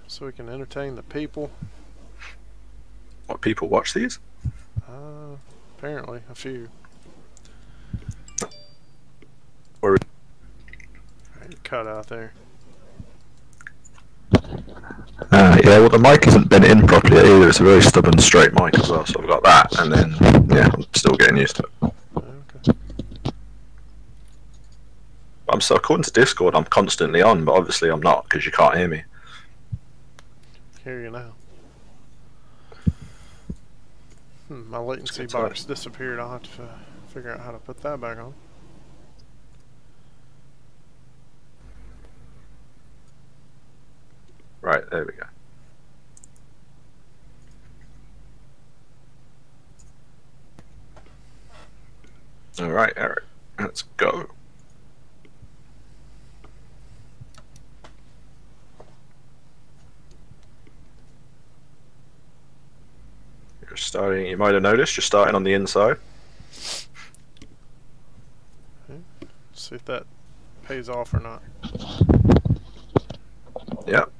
so we can entertain the people. What, people watch these? Apparently, a few. Or Right, cut out there. yeah, well the mic isn't bent in properly either. It's a very stubborn straight mic as well. So I've got that, and then yeah, I'm still getting used to it. Okay. I'm so according to Discord, I'm constantly on, but obviously I'm not because you can't hear me. Hear you now. My latency box disappeared. I'll have to figure out how to put that back on. Right, there we go. Alright, Eric, let's go. You're starting, you might have noticed, you're starting on the inside. Okay. See if that pays off or not. Yep.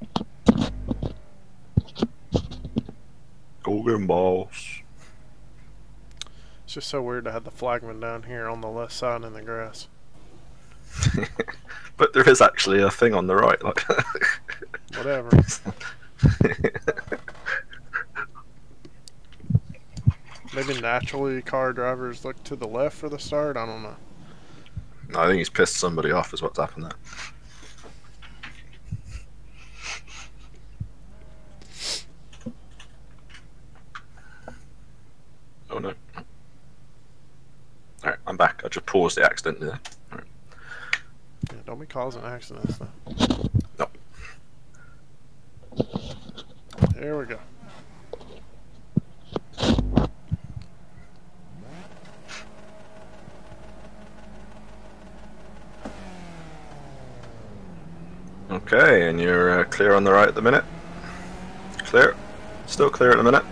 Golden balls. It's just so weird to have the flagman down here on the left side in the grass. But there is actually a thing on the right, like. Whatever. Maybe naturally car drivers look to the left for the start. I don't know. No, I think he's pissed somebody off, is what's happened there. Oh no. Alright, I'm back. I just paused it accidentally there. Alright. Yeah, don't be causing accidents though. No. There we go. Okay, and you're clear on the right at the minute? Clear. Still clear at the minute.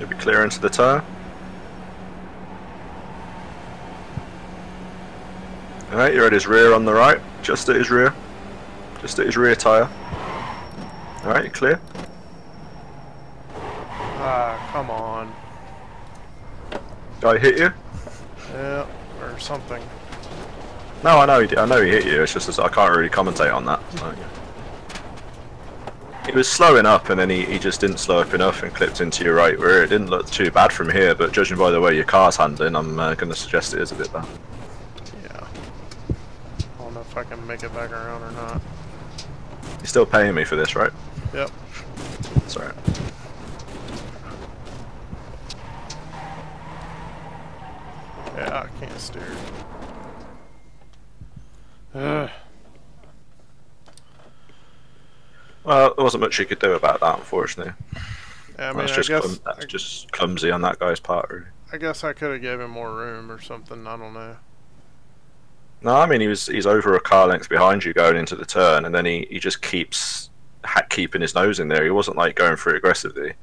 You'll be clear into the tyre. Alright, you're at his rear on the right. Just at his rear. Just at his rear tyre. Alright, you clear? Ah, come on. Guy hit you? Yeah, or something. No, I know he did. I know he hit you. It's just that I can't really commentate on that. So. He was slowing up, and then he just didn't slow up enough and clipped into your right rear. It didn't look too bad from here, but judging by the way your car's handling, I'm going to suggest it is a bit bad. Yeah. I don't know if I can make it back around or not. You're still paying me for this, right? Yep. That's alright. Yeah, I can't steer. Ugh. Well, there wasn't much you could do about that, unfortunately. Yeah, I mean, That's just clumsy on that guy's part, really. I guess I could have gave him more room or something. I don't know. No, I mean he's over a car length behind you going into the turn, and then he just keeps keeping his nose in there. He wasn't like going through aggressively,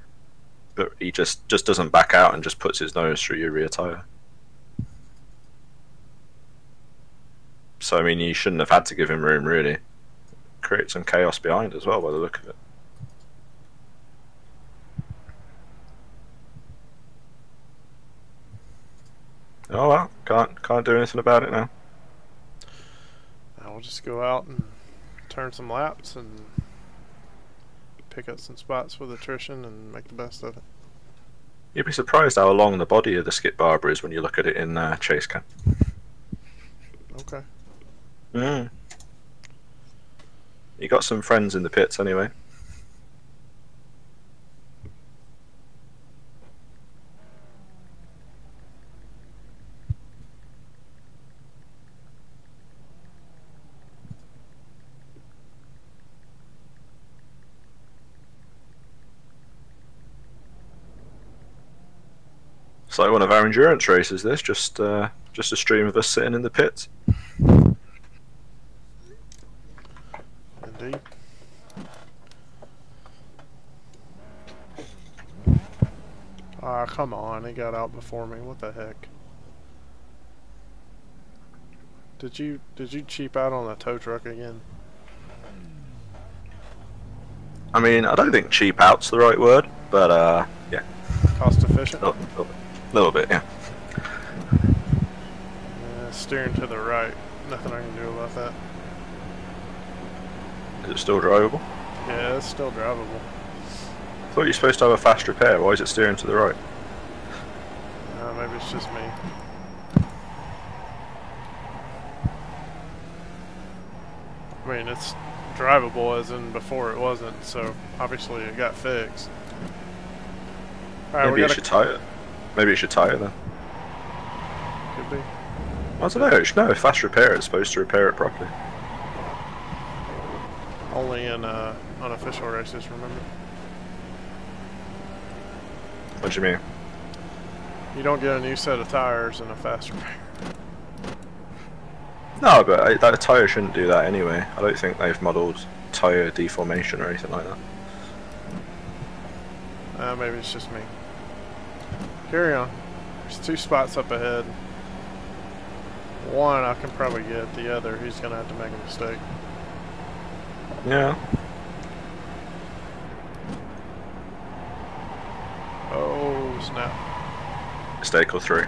but he just doesn't back out and just puts his nose through your rear tire. So I mean, you shouldn't have had to give him room, really. Create some chaos behind as well, by the look of it. Oh well, can't do anything about it now. I'll just go out and turn some laps and pick up some spots with attrition and make the best of it. You'd be surprised how long the body of the Skip Barber is when you look at it in chase cam. Okay. Mm. You got some friends in the pits anyway. It's like one of our endurance races. This just a stream of us sitting in the pits. Indeed. Ah, come on, he got out before me. What the heck? Did you cheap out on the tow truck again? I mean, I don't think cheap out's the right word, but yeah. Cost efficient? A little bit, yeah. Steering to the right. Nothing I can do about that. Is it still drivable? Yeah, it's still drivable. I thought you were supposed to have a fast repair. Why is it steering to the right? Maybe it's just me. I mean, it's drivable as in before it wasn't, so obviously it got fixed. Alright, Maybe you should tie it. Maybe you should tie it then. Could be. I don't know. No, fast repair. It's supposed to repair it properly. Only in unofficial races, remember? What do you mean? You don't get a new set of tires in a fast repair. No, but that tyre shouldn't do that anyway. I don't think they've modelled tyre deformation or anything like that. Maybe it's just me. Carry on. There's 2 spots up ahead. One I can probably get, the other he's going to have to make a mistake. Yeah. Oh, snap. Mistake or 3.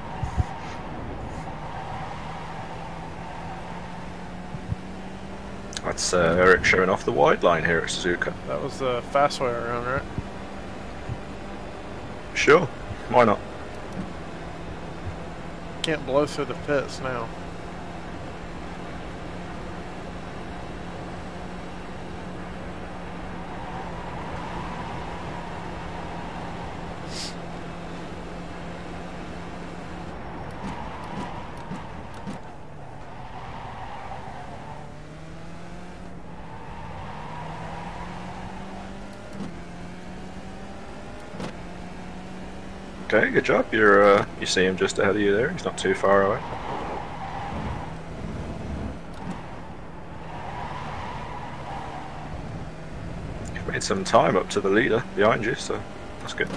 That's Eric showing off the wide line here at Suzuka. That was the fast way around, right? Sure, why not? Can't blow through the pits now. Okay, good job. You see him just ahead of you there. He's not too far away. You've made some time up to the leader behind you, so that's good.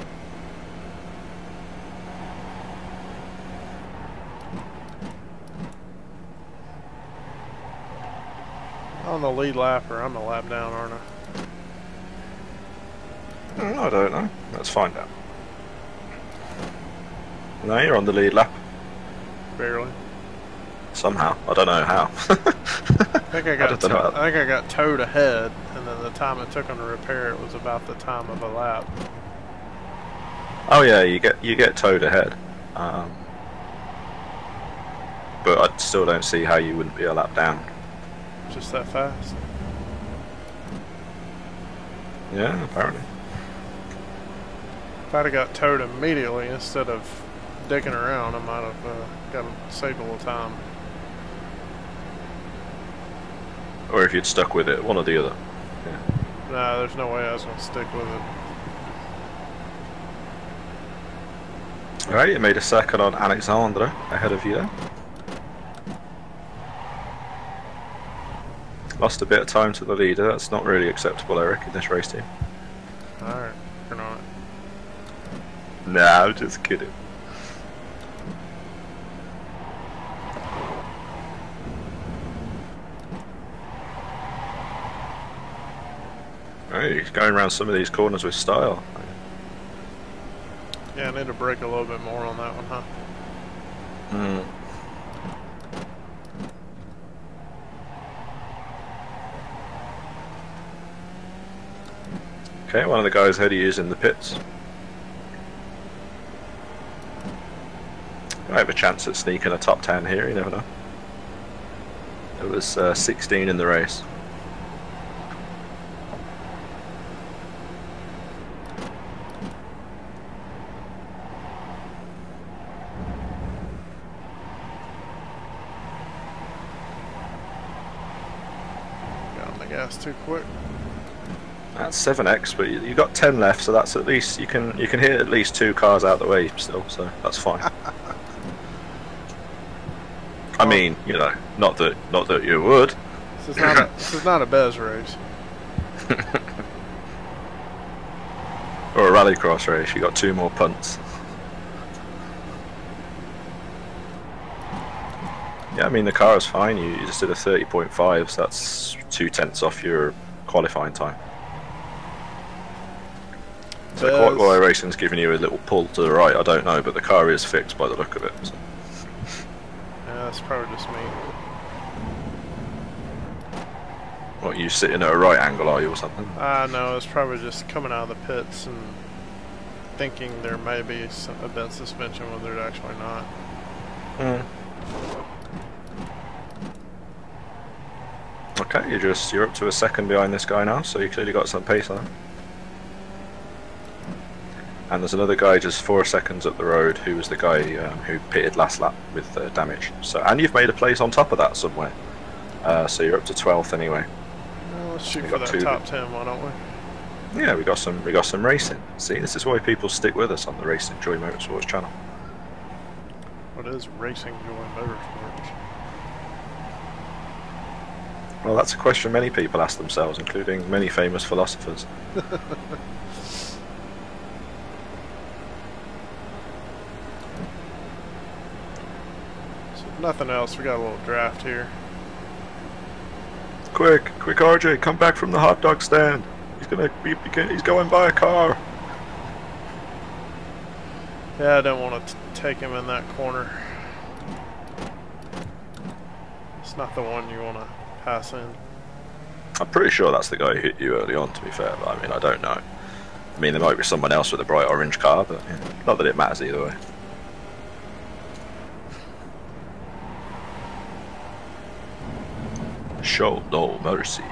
On the lead lap, or I'm a lap down, aren't I? I don't know. Let's find out. No, you're on the lead lap. Barely. Somehow. I don't know how. I think I got towed ahead, and then the time it took them to repair it was about the time of a lap. Oh yeah, you get towed ahead. But I still don't see how you wouldn't be a lap down. Just that fast. Yeah, apparently. If I'd have got towed immediately instead of dicking around, I might have got saved a little time. Or if you'd stuck with it, one or the other. Yeah. Nah, there's no way I was going to stick with it. Alright, you made a second on Alexandra ahead of you there. Lost a bit of time to the leader. That's not really acceptable, Eric, in this race team. Alright, turn on it. Nah, I'm just kidding. Hey, he's going around some of these corners with style. Yeah, I need to brake a little bit more on that one, huh? Hmm. Okay, one of the guys ahead of you is in the pits. I have a chance at sneaking a top 10 here, you never know. It was 16 in the race. Got on the gas too quick. That's 7x, but you got 10 left, so that's at least you can hit at least 2 cars out the way still, so that's fine. I mean, you know, not that you would. This is not a Bez race. Or a rallycross race. You got 2 more punts. Yeah, I mean the car is fine. You just did a 30.5, so that's 2/10 off your qualifying time. So quite why iRacing's giving you a little pull to the right, I don't know, but the car is fixed by the look of it. So. Yeah, that's probably just me. What, you sitting at a right angle, are you, or something? No, it's probably just coming out of the pits and thinking there may be a bent suspension when there's actually not. Okay, you're up to a second behind this guy now, so you clearly got some pace on him. And there's another guy just 4 seconds up the road who was the guy who pitted last lap with damage. So, and you've made a place on top of that somewhere. So you're up to 12th anyway. Well, let's shoot for that top 10, why don't we? Yeah, we got some racing. See, this is why people stick with us on the Racing Joy Motorsports channel. What is Racing Joy Motorsports? Well, that's a question many people ask themselves, including many famous philosophers. Nothing else, we got a little draft here. Quick RJ, come back from the hot dog stand. He's going by a car. Yeah, I don't want to take him in that corner. It's not the one you want to pass in. I'm pretty sure that's the guy who hit you early on, to be fair, but I mean, I don't know. I mean, there might be someone else with a bright orange car, but yeah, not that it matters either way. Show no mercy.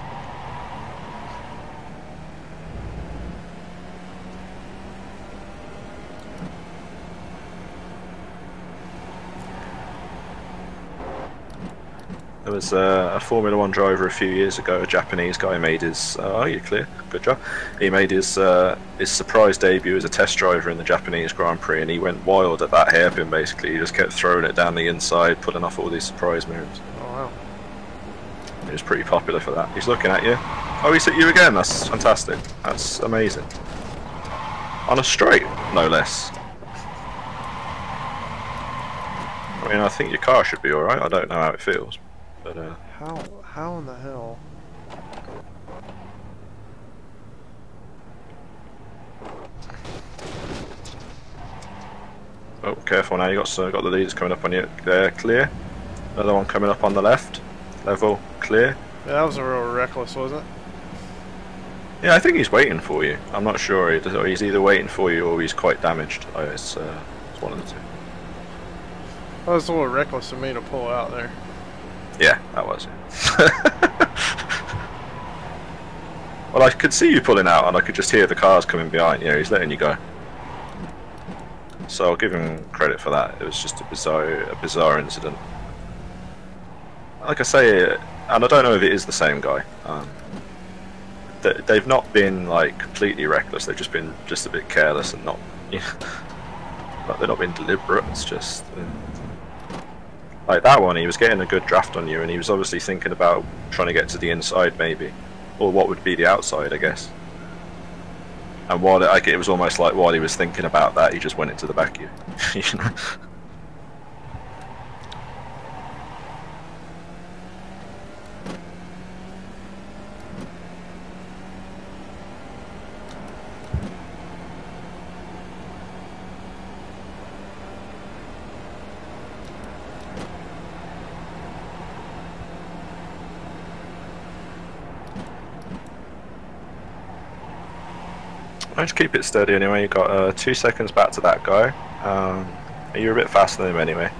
There was a Formula 1 driver a few years ago, a Japanese guy, made his... oh, you're clear, good job. He made his surprise debut as a test driver in the Japanese Grand Prix, and he went wild at that hairpin basically. He just kept throwing it down the inside, pulling off all these surprise moves. Oh wow. He was pretty popular for that. He's looking at you. Oh, he's hit you again, that's fantastic. That's amazing. On a straight, no less. I mean, I think your car should be alright, I don't know how it feels. But, How in the hell? oh, careful now! You got the leaders coming up on you. There, clear. Another one coming up on the left. Level, clear. Yeah, that was a real reckless, wasn't it? Yeah, I think he's waiting for you. I'm not sure. He's either waiting for you or he's quite damaged. It's one of the two. That was a little reckless of me to pull out there. Yeah, that was it. Well, I could see you pulling out and I could just hear the cars coming behind you. He's letting you go. So I'll give him credit for that. It was just a bizarre incident. Like I say, and I don't know if it is the same guy. They've not been like completely reckless. They've just been a bit careless and not, you know, like they're not being deliberate. It's just like that one. He was getting a good draft on you, and he was obviously thinking about trying to get to the inside, maybe, or what would be the outside, I guess. And while it was almost like while he was thinking about that, he just went into the back of you. You know? Just keep it steady anyway. You got 2 seconds back to that guy. You're a bit faster than him anyway.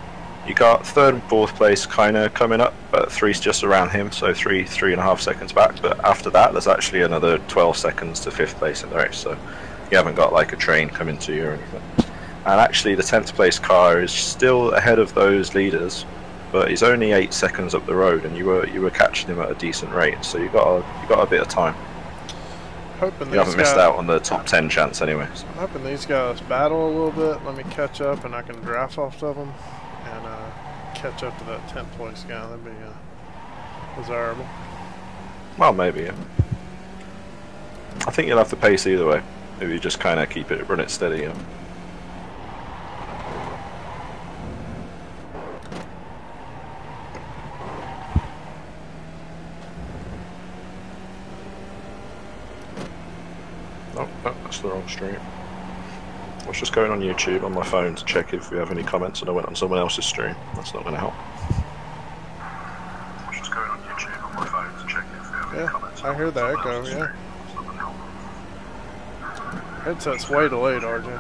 You got 3rd and 4th place kind of coming up, but 3's just around him, so 3.5 seconds back. But after that, there's actually another 12 seconds to 5th place in the race, so you haven't got like a train coming to you or anything. And actually, the 10th place car is still ahead of those leaders, but he's only 8 seconds up the road, and you were catching him at a decent rate, so you got a bit of time. Hoping you haven't missed out on the top 10 chance anyway. So. I'm hoping these guys battle a little bit, let me catch up, and I can draft off of them and catch up to that 10th place guy. That'd be desirable. Well, maybe, yeah. I think you'll have the pace either way, if you just kind of run it steady. Yeah. Oh, that's the wrong stream. I was just going on YouTube on my phone to check if we have any comments, and I went on someone else's stream. That's not going to help. I was just going on YouTube on my phone to check if we have any comments. I hear the echo, yeah. Headset's way delayed, RJ.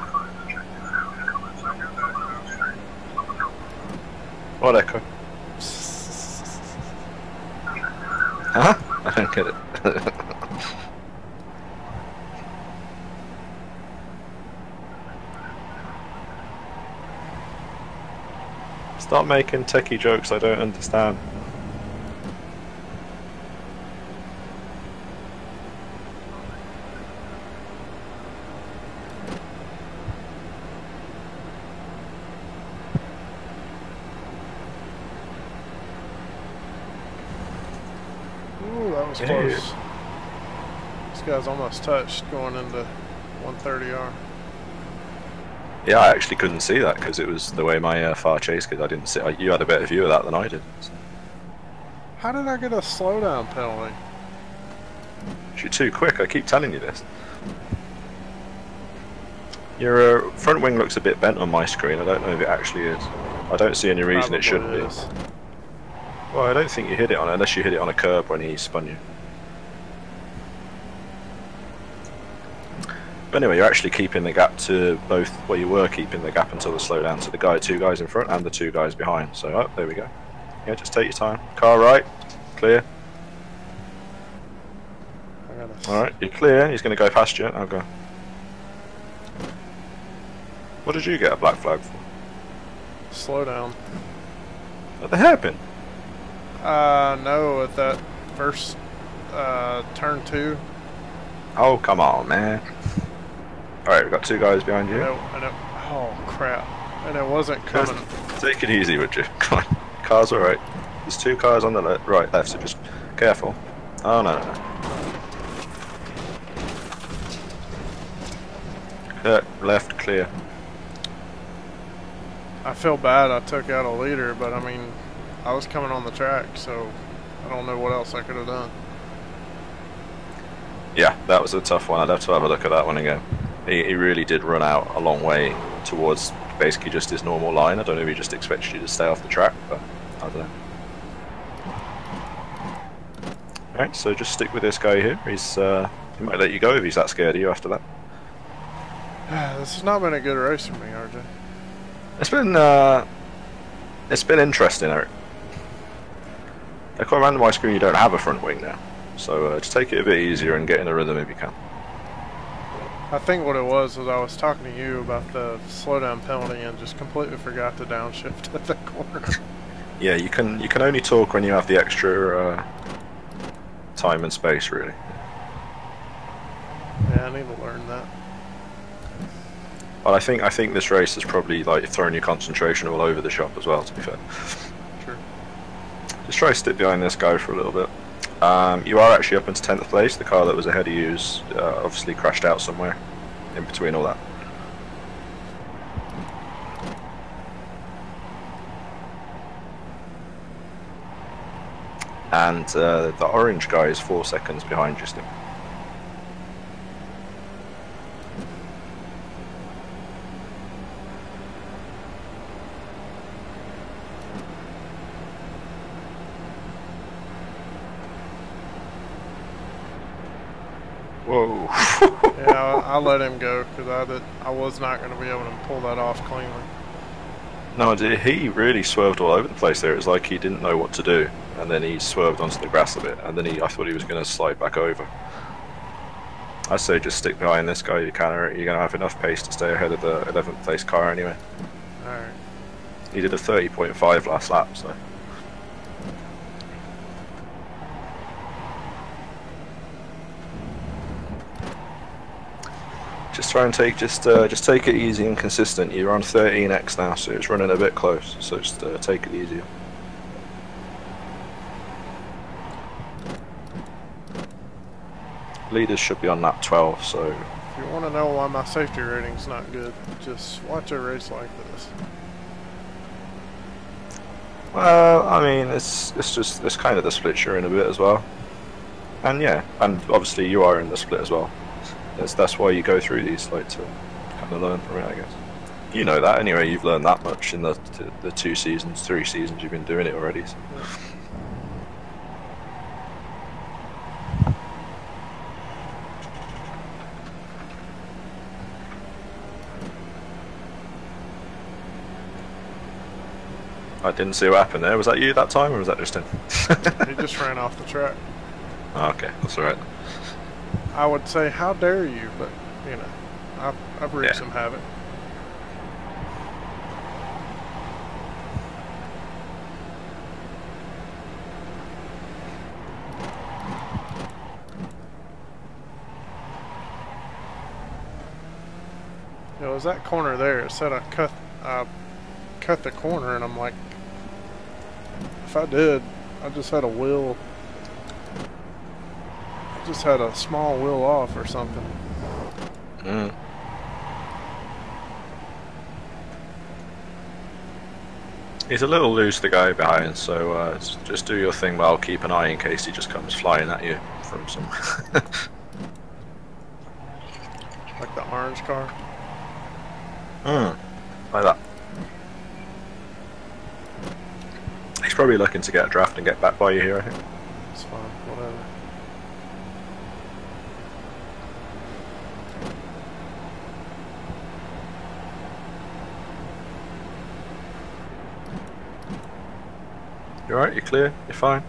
What echo? Huh? I don't get it. Stop making techie jokes I don't understand. Ooh, that was close. This guy's almost touched going into 130R. Yeah, I actually couldn't see that because it was the way my far chase kid. I didn't see. You had a better view of that than I did. How did I get a slowdown penalty? You're too quick. I keep telling you this. Your front wing looks a bit bent on my screen. I don't know if it actually is. I don't see any reason it shouldn't be. Well, I don't think you hit it on, unless you hit it on a curb when he spun you. But anyway, you're actually keeping the gap to both, well, you were keeping the gap until the slowdown to the two guys in front and the two guys behind. So, oh, there we go. Yeah, just take your time. Car right, clear. Alright, you're clear. He's going to go past you. I'll go. What did you get a black flag for? Slow down. At the hairpin? No, at that first turn 2. Oh, come on, man. Alright, we've got two guys behind you. I know. Oh, crap. And it wasn't coming. Take it easy, would you? Come on. Car's alright. There's two cars on the right, left, so just careful. Oh, no, no. Left, clear. I feel bad I took out a leader, but I mean, I was coming on the track, so I don't know what else I could have done. Yeah, that was a tough one. I'd have to have a look at that one again. He really did run out a long way towards basically just his normal line. I don't know if he just expected you to stay off the track, but I don't know. Alright, so just stick with this guy here. He might let you go if he's that scared of you after that. This has not been a good race for me, RJ. It's been interesting, Eric. I quite random my screen you don't have a front wing now, so just take it a bit easier and get in the rhythm if you can. I think what it was I was talking to you about the slowdown penalty and just completely forgot to downshift at the corner. Yeah, you can only talk when you have the extra time and space, really. Yeah, I need to learn that. Well, I think this race has probably like thrown your concentration all over the shop as well, to be fair. Sure. Just try to stick behind this guy for a little bit. You are actually up into 10th place. The car that was ahead of you's obviously crashed out somewhere in between all that. And the orange guy is 4 seconds behind you still. Whoa. Yeah, I let him go because I was not going to be able to pull that off cleanly. No, he really swerved all over the place there. It was like he didn't know what to do, and then he swerved onto the grass a bit, and then I thought he was going to slide back over. I say just stick behind this guy if you can, or you're going to have enough pace to stay ahead of the 11th place car anyway. Alright. He did a 30.5 last lap, so... Just try and take it easy and consistent. You're on 13x now, so it's running a bit close. So just take it easy. Leaders should be on lap 12. So if you want to know why my safety rating's not good, just watch a race like this. Well, I mean, it's kind of the split you're in a bit as well, and yeah, and obviously you are in the split as well. That's why you go through these, like, to kind of learn from it, I guess. You know that anyway. You've learned that much in the 2 seasons, 3 seasons you've been doing it already. So. Yeah. I didn't see what happened there. Was that you that time, or was that just him? He just ran off the track. Oh, okay, that's alright. I would say, how dare you, but, you know, I've wreaked some havoc. You know, it was that corner there. It said I cut the corner, and I'm like, if I did, I just had a wheel. I just had a small wheel off or something. Mm. He's a little loose, the guy behind, so just do your thing, but I'll keep an eye in case he just comes flying at you from some... Like the orange car? Like that. He's probably looking to get a draft and get back by you here, I think. It's fine, whatever. You alright? You clear? You're fine?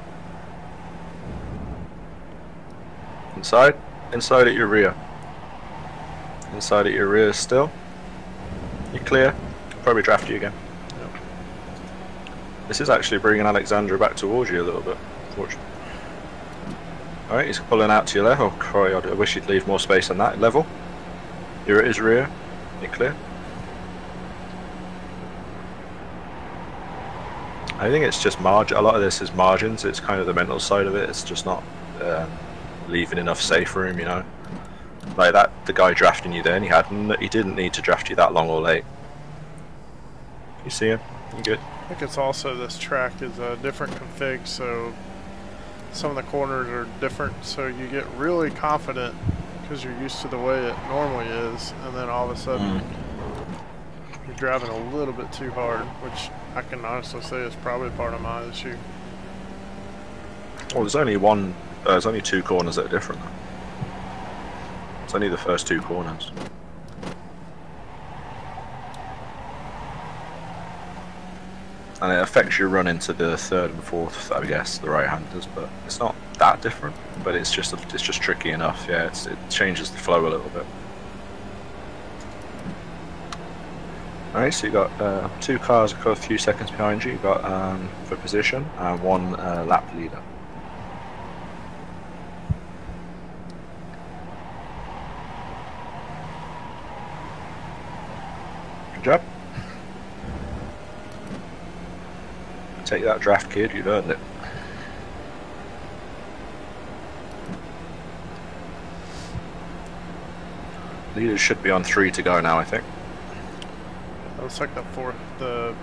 Inside? Inside at your rear. Inside at your rear still. You clear? Probably draft you again. Yep. This is actually bringing Alexandra back towards you a little bit, unfortunately. Alright, he's pulling out to your left. Oh, Croy, I wish he'd leave more space on that level. You're at his rear. You clear? I think it's just margin. A lot of this is margins. It's kind of the mental side of it. It's just not leaving enough safe room, you know. Like that, the guy drafting you then, he didn't need to draft you that long or late. You see him? You good? I think it's also this track is a different config, so some of the corners are different, so you get really confident because you're used to the way it normally is, and then all of a sudden you're driving a little bit too hard, which I can honestly say is probably part of my issue. Well, there's only 2 corners that are different though. It's only the first 2 corners. And it affects your run into the 3rd and 4th, I guess, the right-handers, but it's not that different. But it's just tricky enough. Yeah, it changes the flow a little bit. All right, so you got 2 cars a few seconds behind you. You got for position and 1 lap leader. Good job. Take that draft, kid. You've earned it. Leaders should be on 3 to go now, I think. It looks like the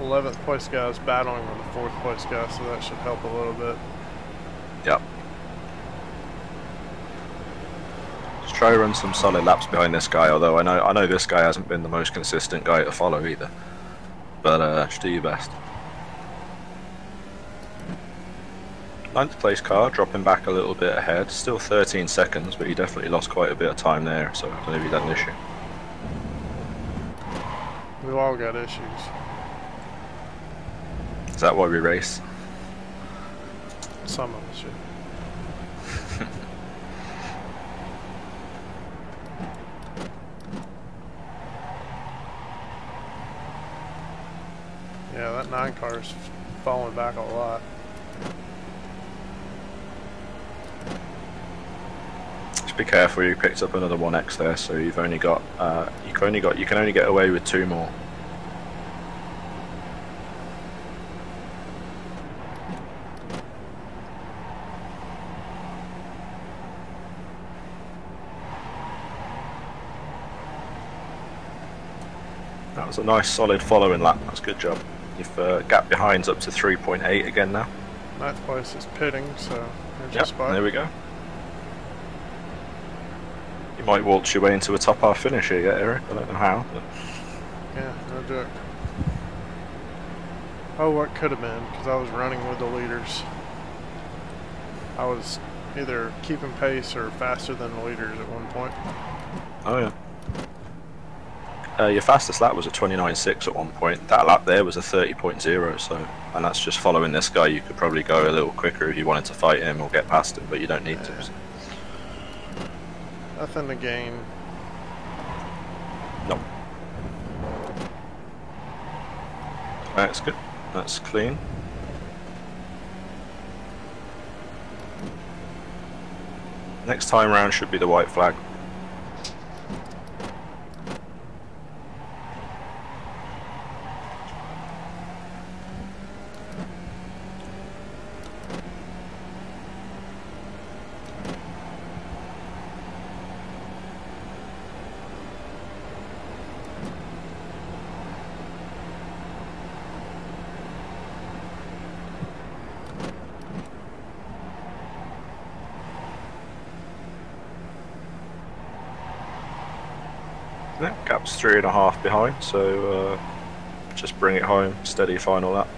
11th place guy is battling with the 4th place guy, so that should help a little bit. Yep. Just try to run some solid laps behind this guy, although I know this guy hasn't been the most consistent guy to follow either. But just do your best. 9th place car, dropping back a little bit ahead. Still 13 seconds, but he definitely lost quite a bit of time there, so I don't know if he had an issue. We've all got issues. Is that why we race? Some of us should. Yeah, that 9 car is falling back a lot. Just be careful. You picked up another 1x there, so you've only got you can only get away with 2 more. That was a nice solid following lap. That's a good job. You've gap behind's up to 3.8 again now. 9th place is pitting, so there's Yep, a spot. there we go. You might waltz your way into a top half finish here yet, Eric. I don't know how. But... Yeah, no joke. Oh, what could have been, because I was running with the leaders. I was either keeping pace or faster than the leaders at one point. Oh yeah. Your fastest lap was a 29.6 at one point. That lap there was a 30.0, so, and that's just following this guy. You could probably go a little quicker if you wanted to fight him or get past him, but you don't need to. So. Nothing to gain. No. That's good. That's clean. Next time round should be the white flag. Yeah, gap's 3.5 behind, so just bring it home, steady final lap.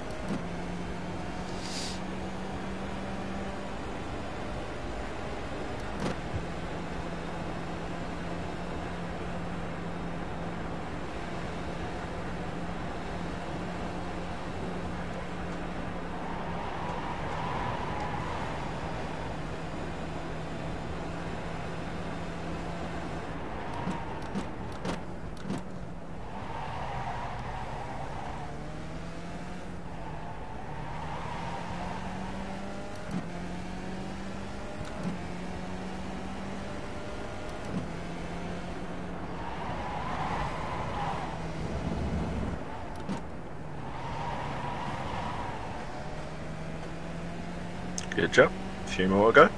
Good job. A few more to go.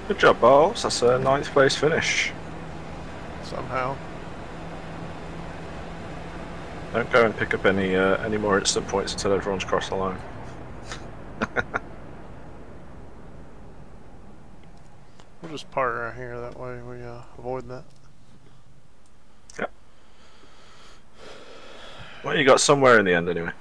Good job, Bowles. That's a 9th place finish. Somehow. Don't go and pick up any more instant points until everyone's crossed the line. We'll just park right here, that way we avoid that. Yep. Well, you got somewhere in the end anyway.